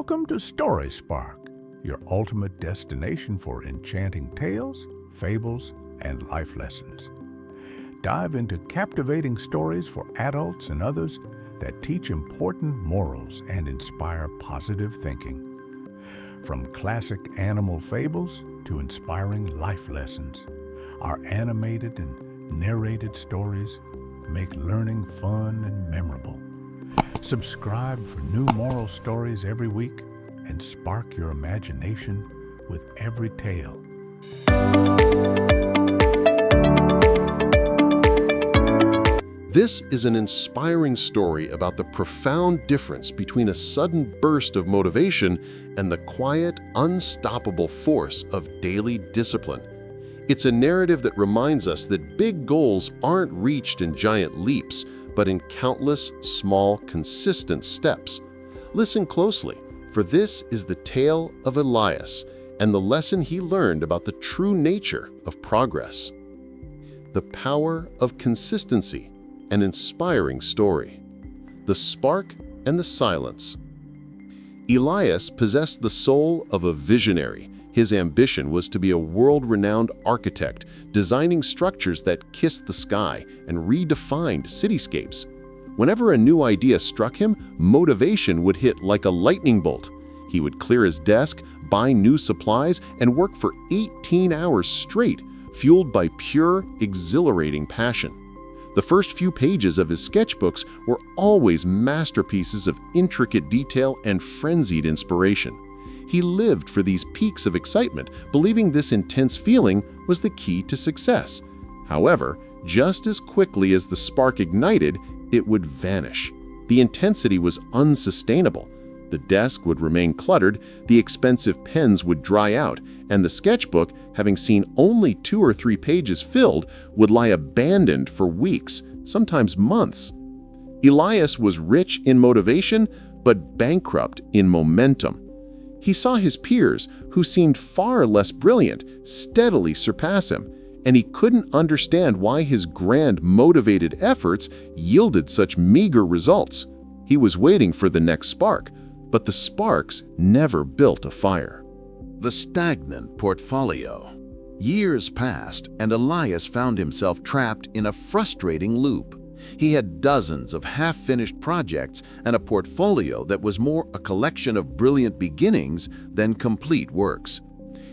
Welcome to Story Spark, your ultimate destination for enchanting tales, fables, and life lessons. Dive into captivating stories for adults and others that teach important morals and inspire positive thinking. From classic animal fables to inspiring life lessons, our animated and narrated stories make learning fun and memorable. Subscribe for new moral stories every week and spark your imagination with every tale. This is an inspiring story about the profound difference between a sudden burst of motivation and the quiet, unstoppable force of daily discipline. It's a narrative that reminds us that big goals aren't reached in giant leaps, but in countless, small, consistent steps. Listen closely, for this is the tale of Elias and the lesson he learned about the true nature of progress. The power of consistency, an inspiring story. The spark and the silence. Elias possessed the soul of a visionary. His ambition was to be a world-renowned architect, designing structures that kissed the sky and redefined cityscapes. Whenever a new idea struck him, motivation would hit like a lightning bolt. He would clear his desk, buy new supplies, and work for 18 hours straight, fueled by pure, exhilarating passion. The first few pages of his sketchbooks were always masterpieces of intricate detail and frenzied inspiration. He lived for these peaks of excitement, believing this intense feeling was the key to success. However, just as quickly as the spark ignited, it would vanish. The intensity was unsustainable. The desk would remain cluttered, the expensive pens would dry out, and the sketchbook, having seen only 2 or 3 pages filled, would lie abandoned for weeks, sometimes months. Elias was rich in motivation, but bankrupt in momentum. He saw his peers, who seemed far less brilliant, steadily surpass him, and he couldn't understand why his grand, motivated efforts yielded such meager results. He was waiting for the next spark, but the sparks never built a fire. The stagnant portfolio. Years passed, and Elias found himself trapped in a frustrating loop. He had dozens of half-finished projects and a portfolio that was more a collection of brilliant beginnings than complete works.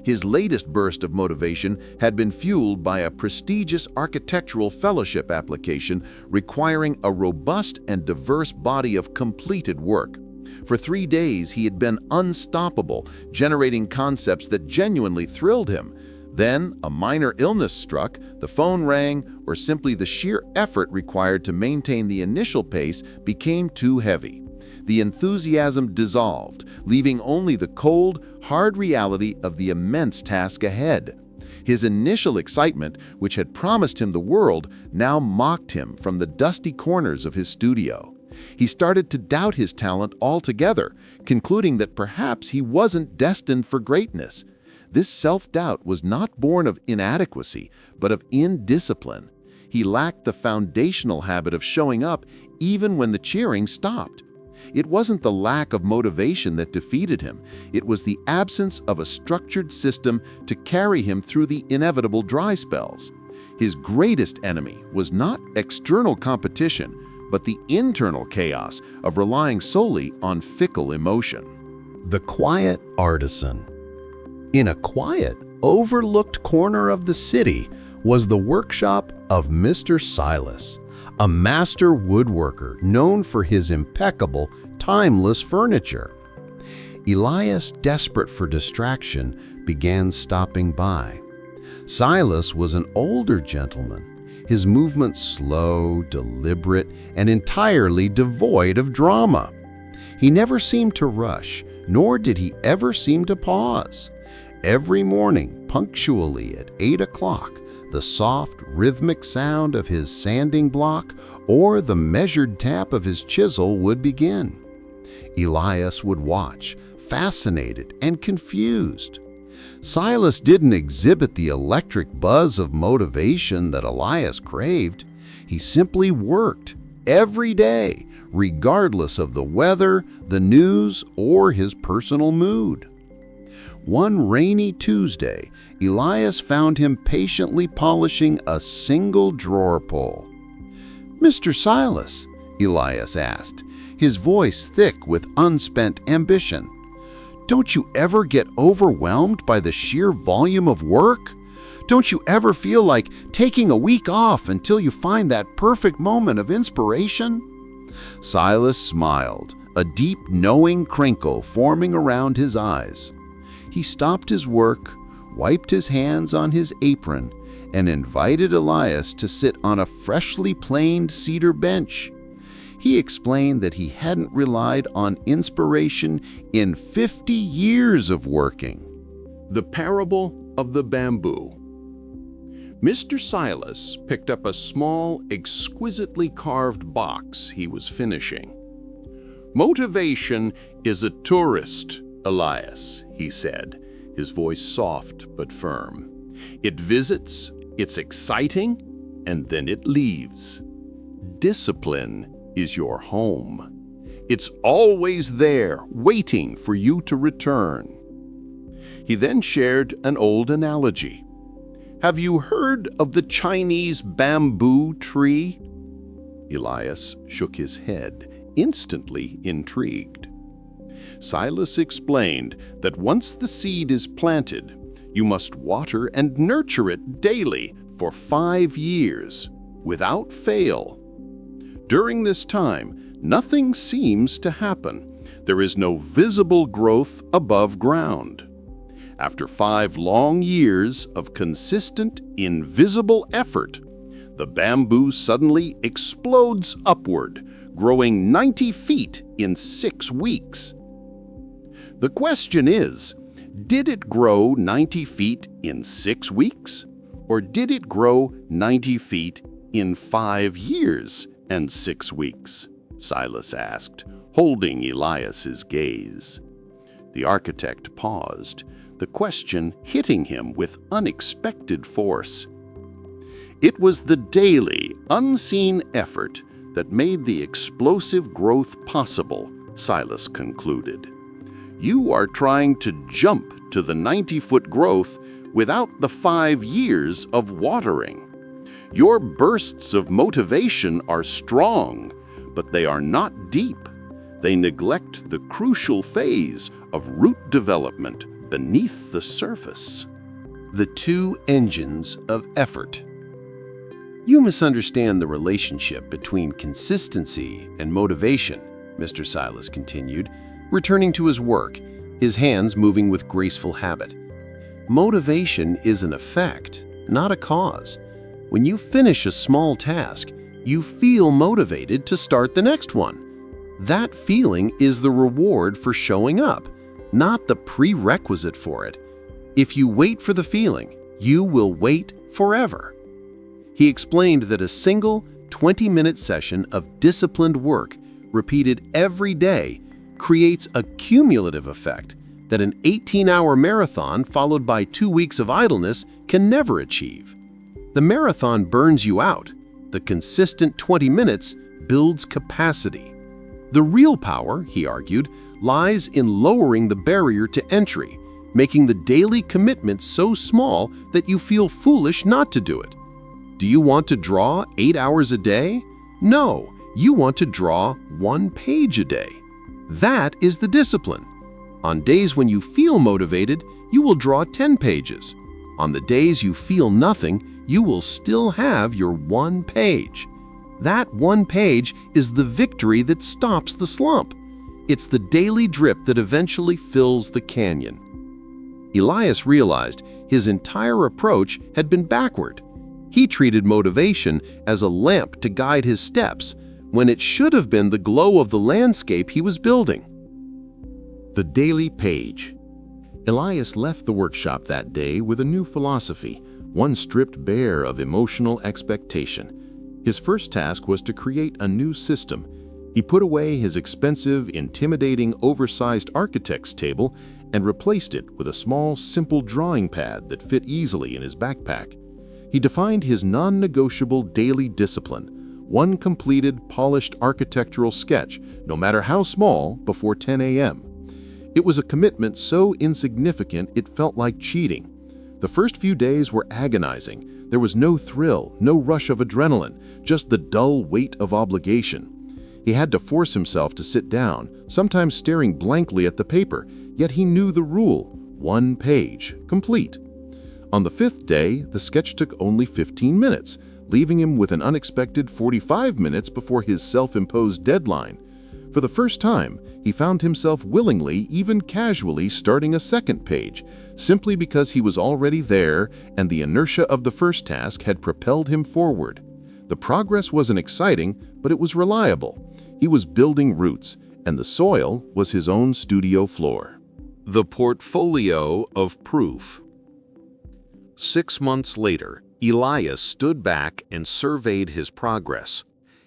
His latest burst of motivation had been fueled by a prestigious architectural fellowship application requiring a robust and diverse body of completed work. For 3 days, he had been unstoppable, generating concepts that genuinely thrilled him. Then, a minor illness struck, the phone rang, or simply the sheer effort required to maintain the initial pace became too heavy. The enthusiasm dissolved, leaving only the cold, hard reality of the immense task ahead. His initial excitement, which had promised him the world, now mocked him from the dusty corners of his studio. He started to doubt his talent altogether, concluding that perhaps he wasn't destined for greatness. This self-doubt was not born of inadequacy, but of indiscipline. He lacked the foundational habit of showing up even when the cheering stopped. It wasn't the lack of motivation that defeated him. It was the absence of a structured system to carry him through the inevitable dry spells. His greatest enemy was not external competition, but the internal chaos of relying solely on fickle emotion. The quiet artisan. In a quiet, overlooked corner of the city was the workshop of Mr. Silas, a master woodworker known for his impeccable, timeless furniture. Elias, desperate for distraction, began stopping by. Silas was an older gentleman, his movements slow, deliberate, and entirely devoid of drama. He never seemed to rush, nor did he ever seem to pause. Every morning, punctually at 8 o'clock, the soft, rhythmic sound of his sanding block or the measured tap of his chisel would begin. Elias would watch, fascinated and confused. Silas didn't exhibit the electric buzz of motivation that Elias craved. He simply worked, every day, regardless of the weather, the news, or his personal mood. One rainy Tuesday, Elias found him patiently polishing a single drawer pull. "Mr. Silas," Elias asked, his voice thick with unspent ambition, "don't you ever get overwhelmed by the sheer volume of work? Don't you ever feel like taking a week off until you find that perfect moment of inspiration?" Silas smiled, a deep, knowing crinkle forming around his eyes. He stopped his work, wiped his hands on his apron, and invited Elias to sit on a freshly planed cedar bench. He explained that he hadn't relied on inspiration in 50 years of working. The Parable of the Bamboo. Mr. Silas picked up a small, exquisitely carved box he was finishing. "Motivation is a tourist, Elias," he said, his voice soft but firm. "It visits, it's exciting, and then it leaves. Discipline is your home. It's always there, waiting for you to return." He then shared an old analogy. "Have you heard of the Chinese bamboo tree?" Elias shook his head, instantly intrigued. Silas explained that once the seed is planted, you must water and nurture it daily for 5 years, without fail. During this time, nothing seems to happen. There is no visible growth above ground. After 5 long years of consistent, invisible effort, the bamboo suddenly explodes upward, growing 90 feet in 6 weeks. The question is, did it grow 90 feet in 6 weeks? Or did it grow 90 feet in 5 years and 6 weeks? Silas asked, holding Elias's gaze. The architect paused, the question hitting him with unexpected force. It was the daily, unseen effort that made the explosive growth possible, Silas concluded. You are trying to jump to the 90-foot growth without the 5 years of watering. Your bursts of motivation are strong, but they are not deep. They neglect the crucial phase of root development beneath the surface. The 2 engines of effort. You misunderstand the relationship between consistency and motivation, Mr. Silas continued, returning to his work, his hands moving with graceful habit. Motivation is an effect, not a cause. When you finish a small task, you feel motivated to start the next one. That feeling is the reward for showing up, not the prerequisite for it. If you wait for the feeling, you will wait forever. He explained that a single 20-minute session of disciplined work, repeated every day, creates a cumulative effect that an 18-hour marathon followed by 2 weeks of idleness can never achieve. The marathon burns you out. The consistent 20 minutes builds capacity. The real power, he argued, lies in lowering the barrier to entry, making the daily commitment so small that you feel foolish not to do it. Do you want to draw 8 hours a day? No, you want to draw 1 page a day. That is the discipline. On days when you feel motivated, you will draw 10 pages. On the days you feel nothing, you will still have your 1 page. That 1 page is the victory that stops the slump. It's the daily drip that eventually fills the canyon. Elias realized his entire approach had been backward. He treated motivation as a lamp to guide his steps, when it should have been the glow of the landscape he was building. The daily page. Elias left the workshop that day with a new philosophy, one stripped bare of emotional expectation. His first task was to create a new system. He put away his expensive, intimidating, oversized architect's table and replaced it with a small, simple drawing pad that fit easily in his backpack. He defined his non-negotiable daily discipline, one completed, polished architectural sketch, no matter how small, before 10 a.m. It was a commitment so insignificant it felt like cheating. The first few days were agonizing. There was no thrill, no rush of adrenaline, just the dull weight of obligation. He had to force himself to sit down, sometimes staring blankly at the paper, yet he knew the rule: 1 page, complete. On the 5th day, the sketch took only 15 minutes, leaving him with an unexpected 45 minutes before his self-imposed deadline. For the first time, he found himself willingly, even casually, starting a second page, simply because he was already there and the inertia of the first task had propelled him forward. The progress wasn't exciting, but it was reliable. He was building roots, and the soil was his own studio floor. The portfolio of proof. 6 months later, Elias stood back and surveyed his progress.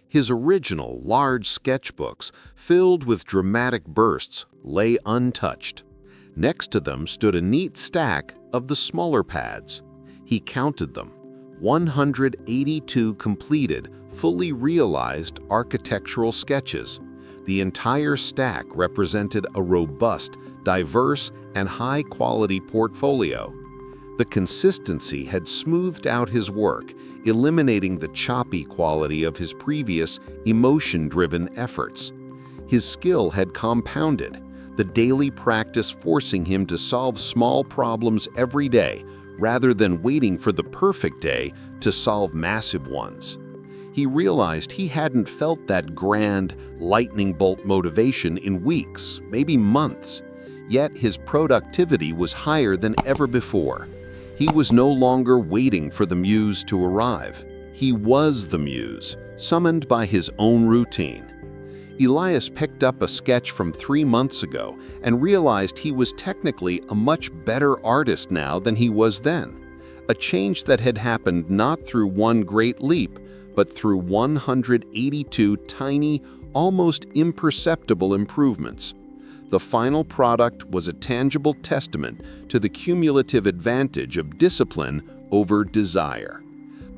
His original large sketchbooks, filled with dramatic bursts, lay untouched. Next to them stood a neat stack of the smaller pads. He counted them: 182 completed, fully realized architectural sketches. The entire stack represented a robust, diverse, and high-quality portfolio. The consistency had smoothed out his work, eliminating the choppy quality of his previous emotion-driven efforts. His skill had compounded, the daily practice forcing him to solve small problems every day, rather than waiting for the perfect day to solve massive ones. He realized he hadn't felt that grand, lightning bolt motivation in weeks, maybe months. Yet his productivity was higher than ever before. He was no longer waiting for the muse to arrive. He was the muse, summoned by his own routine. Elias picked up a sketch from 3 months ago and realized he was technically a much better artist now than he was then. A change that had happened not through one great leap, but through 182 tiny, almost imperceptible improvements. The final product was a tangible testament to the cumulative advantage of discipline over desire.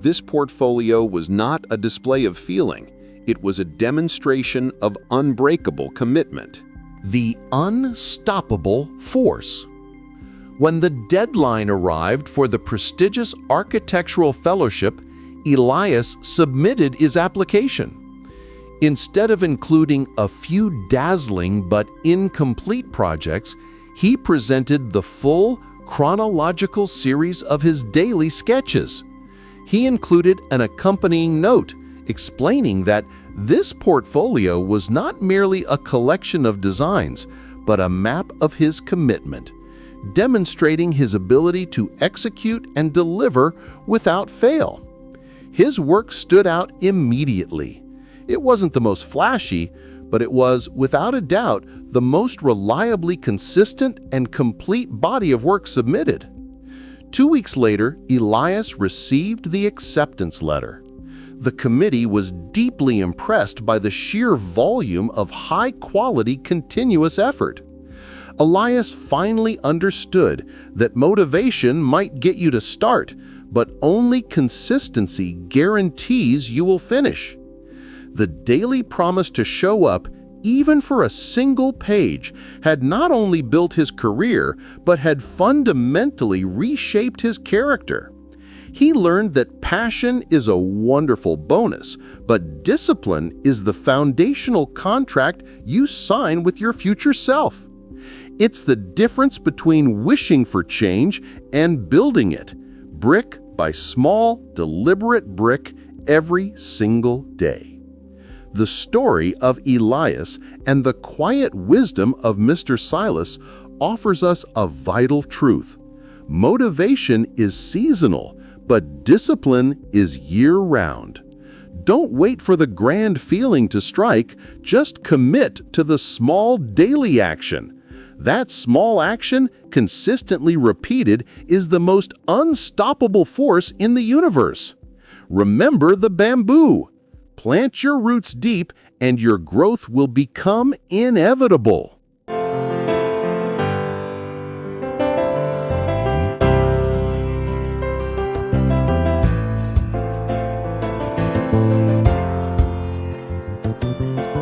This portfolio was not a display of feeling, it was a demonstration of unbreakable commitment. The unstoppable force. When the deadline arrived for the prestigious architectural fellowship, Elias submitted his application. Instead of including a few dazzling but incomplete projects, he presented the full chronological series of his daily sketches. He included an accompanying note explaining that this portfolio was not merely a collection of designs, but a map of his commitment, demonstrating his ability to execute and deliver without fail. His work stood out immediately. It wasn't the most flashy, but it was, without a doubt, the most reliably consistent and complete body of work submitted. 2 weeks later, Elias received the acceptance letter. The committee was deeply impressed by the sheer volume of high-quality continuous effort. Elias finally understood that motivation might get you to start, but only consistency guarantees you will finish. The daily promise to show up, even for a single page, had not only built his career, but had fundamentally reshaped his character. He learned that passion is a wonderful bonus, but discipline is the foundational contract you sign with your future self. It's the difference between wishing for change and building it, brick by small, deliberate brick every single day. The story of Elias and the quiet wisdom of Mr. Silas offers us a vital truth. Motivation is seasonal, but discipline is year-round. Don't wait for the grand feeling to strike, just commit to the small daily action. That small action, consistently repeated, is the most unstoppable force in the universe. Remember the bamboo. Plant your roots deep, and your growth will become inevitable. Bye.